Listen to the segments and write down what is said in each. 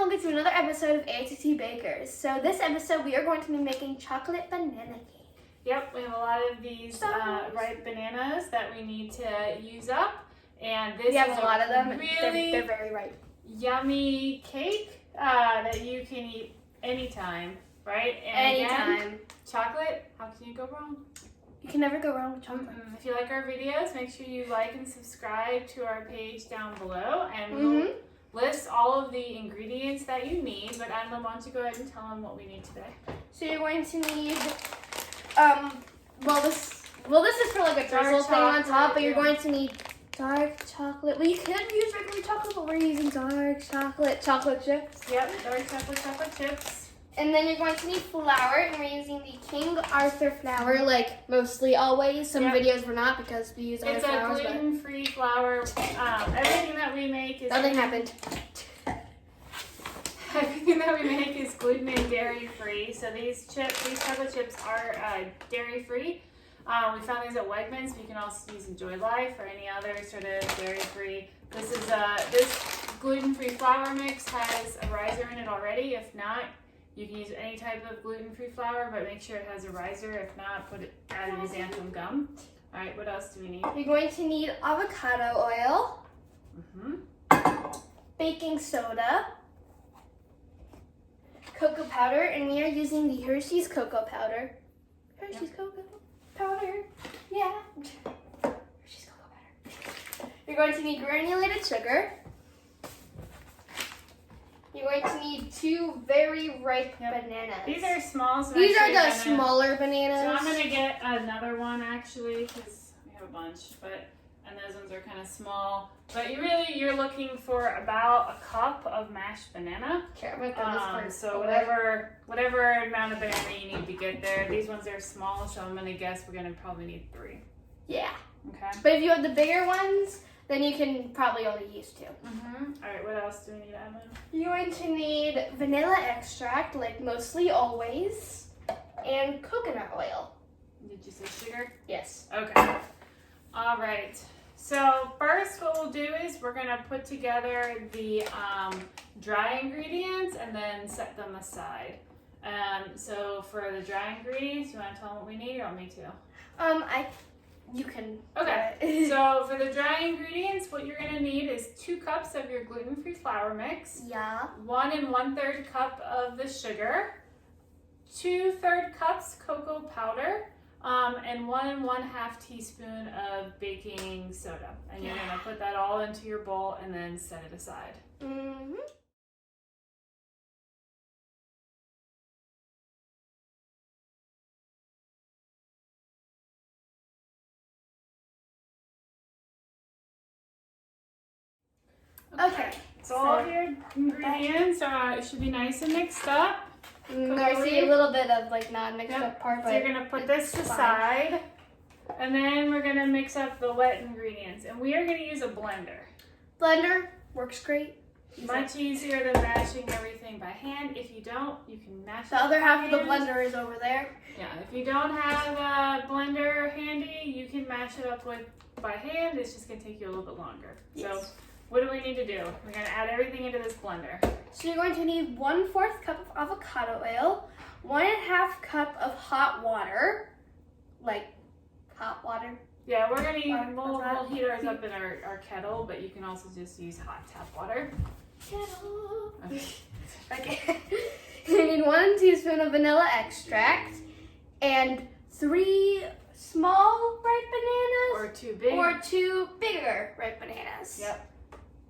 welcome to another episode of A.to.T Bakers. So this episode we are going to be making chocolate banana cake. Yep, we have a lot of these ripe bananas that we need to use up. And this We have is a lot of them. Really They're very ripe. Yummy cake that you can eat anytime, right? And Anytime. Again, chocolate, how can you go wrong? You can never go wrong with chocolate. If you like our videos, make sure you like and subscribe to our page down below. And we'll list all of the ingredients that you need. But Adela, why don't you go ahead and tell them what we need today? So you're going to need, this is for like a drizzle thing on top, but you're going to need dark chocolate. Well, you could use regular chocolate, but we're using dark chocolate chips. Yep, dark chocolate chips. And then you're going to need flour, and we're using the King Arthur flour, like mostly always. Some videos we're not because we use other flours. It's a gluten-free flour. Everything that we make is nothing happened. Everything that we make is gluten and dairy-free. So these chocolate chips are dairy-free. We found these at Wegmans, but you can also use Enjoy Life or any other sort of dairy-free. This gluten-free flour mix has a riser in it already. If not, you can use any type of gluten-free flour, but make sure it has a riser. If not, add in xanthan gum. All right, what else do we need? You're going to need avocado oil, baking soda, cocoa powder, and we are using the Hershey's cocoa powder. Hershey's cocoa powder, yeah. Hershey's cocoa powder. You're going to need granulated sugar. You're going to need 2 very ripe bananas. These are small. So these are the smaller bananas. So I'm going to get another one actually because we have a bunch, and those ones are kind of small. But you're looking for about a cup of mashed banana. So whatever amount of banana you need to get there. These ones are small, so I'm going to guess we're going to probably need 3. Yeah. Okay. But if you have the bigger ones, then you can probably only use 2. All right, what else do we need, Emma? You're going to need vanilla extract, like mostly always, and coconut oil. Did you say sugar? Yes. Okay. All right. So first what we'll do is we're going to put together the dry ingredients and then set them aside. So for the dry ingredients, you want to tell them what we need or want me to? You can. Okay. So for the dry ingredients, what you're going to need is 2 cups of your gluten-free flour mix. Yeah. 1 1/3 cup of the sugar. 2/3 cups cocoa powder. And 1 1/2 teaspoon of baking soda. And you're going to put that all into your bowl and then set it aside. Okay. So all of your ingredients should be nice and mixed up. I see a little bit of like not mixed up part. So you're gonna put this aside, and then we're gonna mix up the wet ingredients, and we are gonna use a blender. Blender works great. Much easier than mashing everything by hand. If you don't, you can mash. The other half of the blender is over there. Yeah, if you don't have a blender handy, you can mash it up by hand. It's just gonna take you a little bit longer. Yes. So what do we need to do? We're gonna add everything into this blender. So you're going to need 1/4 cup of avocado oil, 1 1/2 cup of hot water, like hot water. Yeah, we're gonna use, we'll heat ours up in our kettle, but you can also just use hot tap water. Kettle. Okay. You need 1 teaspoon of vanilla extract and 3 small ripe bananas. Or 2 big. Or 2 bigger ripe bananas. Yep.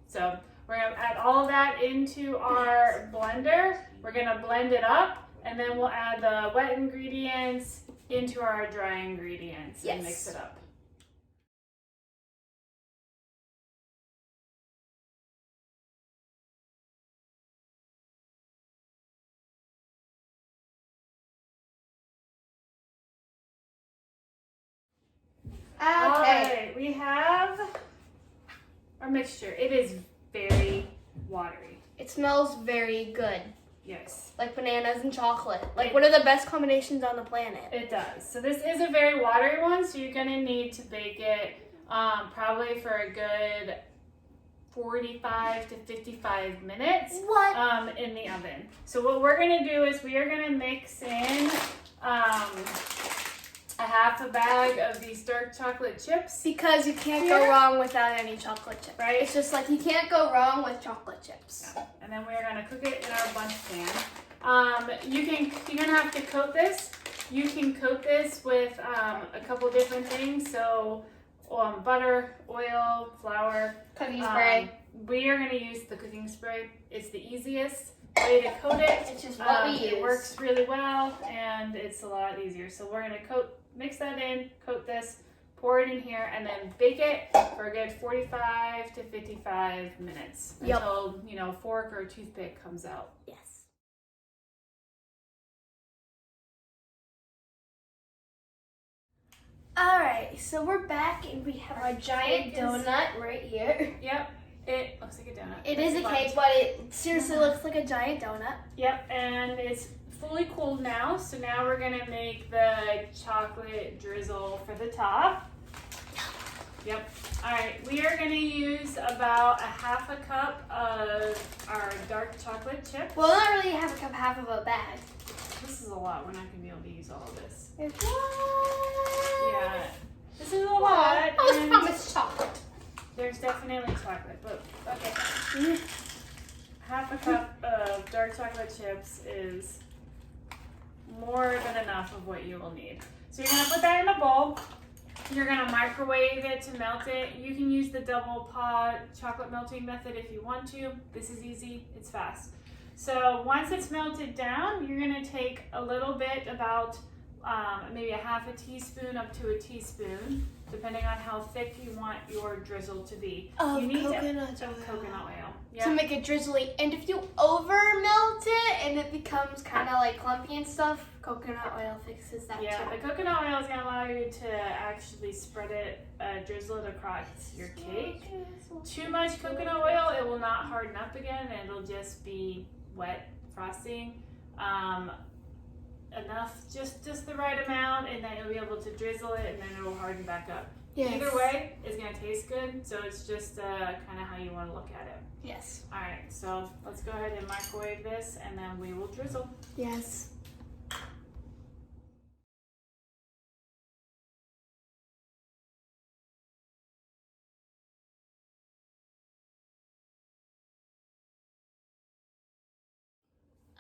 So we're gonna add all of that into our blender. We're gonna blend it up, and then we'll add the wet ingredients into our dry ingredients and mix it up. Okay. All right, we have our mixture. It is very watery. It smells very good. Yes. Like bananas and chocolate. Like one of the best combinations on the planet. It does. So this is a very watery one, so you're going to need to bake it probably for a good 45 to 55 minutes What? in the oven. So what we're gonna do is we are gonna mix in a half a bag of these dark chocolate chips. Because you can't go wrong without any chocolate chips. Right. It's just like you can't go wrong with chocolate chips. Yeah. And then we're gonna cook it in our bundt pan. You're gonna have to coat this. You can coat this with a couple different things. So butter, oil, flour. Cooking spray. We are gonna use the cooking spray. It's the easiest way to coat it. It's just what we use. It works really well and it's a lot easier. So we're gonna mix that in, coat this, pour it in here, and then bake it for a good 45 to 55 minutes until fork or toothpick comes out. Yes. Alright, so we're back and we have our giant donut right here. Yep, it looks like a donut. It is a cake, but it seriously looks like a giant donut. Yep, and it's fully cooled now, so now we're gonna make the chocolate drizzle for the top. Yep. Alright, we are gonna use about a half a cup of our dark chocolate chip. Well, not really half a cup, half of a bag. This is a lot. We're not gonna be able to use all of this. What? Yeah, this is a lot. I was promised chocolate. There's definitely chocolate, but okay. Half a cup of dark chocolate chips is more than enough of what you will need. So you're gonna put that in a bowl. You're gonna microwave it to melt it. You can use the double pot chocolate melting method if you want to. This is easy, it's fast. So once it's melted down, you're gonna take a little bit, about maybe a half a teaspoon up to a teaspoon, depending on how thick you want your drizzle to be. Of you need coconut oil. Coconut oil. Yep. To make it drizzly. And if you over melt it and it becomes kind of like clumpy and stuff, coconut oil fixes that Yeah, too. the coconut oil is going to allow you to actually spread it, drizzle it across your cake. Too much coconut oil, it will not harden up again, and it'll just be wet frosting. Enough, just the right amount, and then you'll be able to drizzle it, and then it will harden back up. Yes. Either way, it's going to taste good, so it's just kind of how you want to look at it. Yes. All right, so let's go ahead and microwave this, and then we will drizzle. Yes.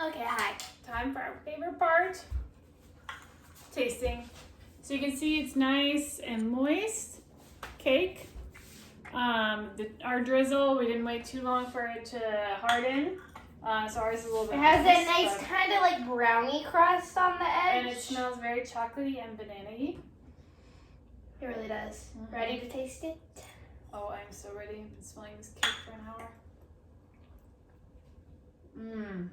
Okay, hi. Time for our favorite part, tasting. So you can see it's nice and moist cake. Our drizzle, we didn't wait too long for it to harden. So ours is a little bit. It has that nice, nice kind of like brownie crust on the edge. and it smells very chocolatey and banana-y. It really does. Mm-hmm. Ready to taste it? Oh, I'm so ready. I've been smelling this cake for an hour. Mmm.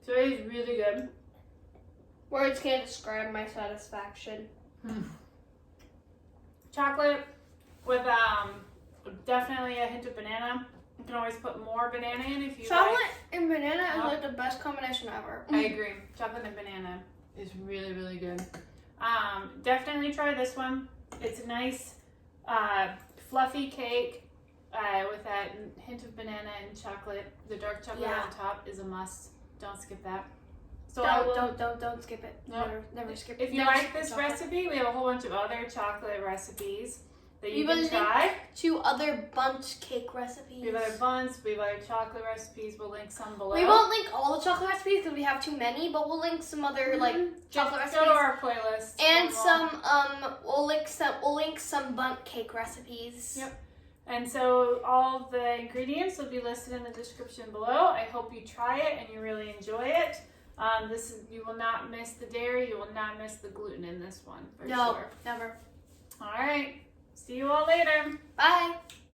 So it is really good. Words can't describe my satisfaction. Chocolate with definitely a hint of banana. You can always put more banana in if you Chocolate like. and banana is like the best combination ever. I agree. Chocolate and banana is really, really good. Definitely try this one. It's a nice fluffy cake with that hint of banana and chocolate. The dark chocolate on top is a must. Don't skip that. So Don't skip it. Nope. Never skip If it. you Never like skip this chocolate. recipe, we have a whole bunch of other chocolate recipes that you We will can link try. 2 other bundt cake recipes. We have other buns, we have other chocolate recipes. We'll link some below. We won't link all the chocolate recipes because we have too many, but we'll link some other like chocolate Just recipes. go to our playlist. And we'll we'll link some bundt cake recipes. Yep. And so all the ingredients will be listed in the description below. I hope you try it and you really enjoy it. You will not miss the dairy. You will not miss the gluten in this one for sure. Never. All right. See you all later. Bye.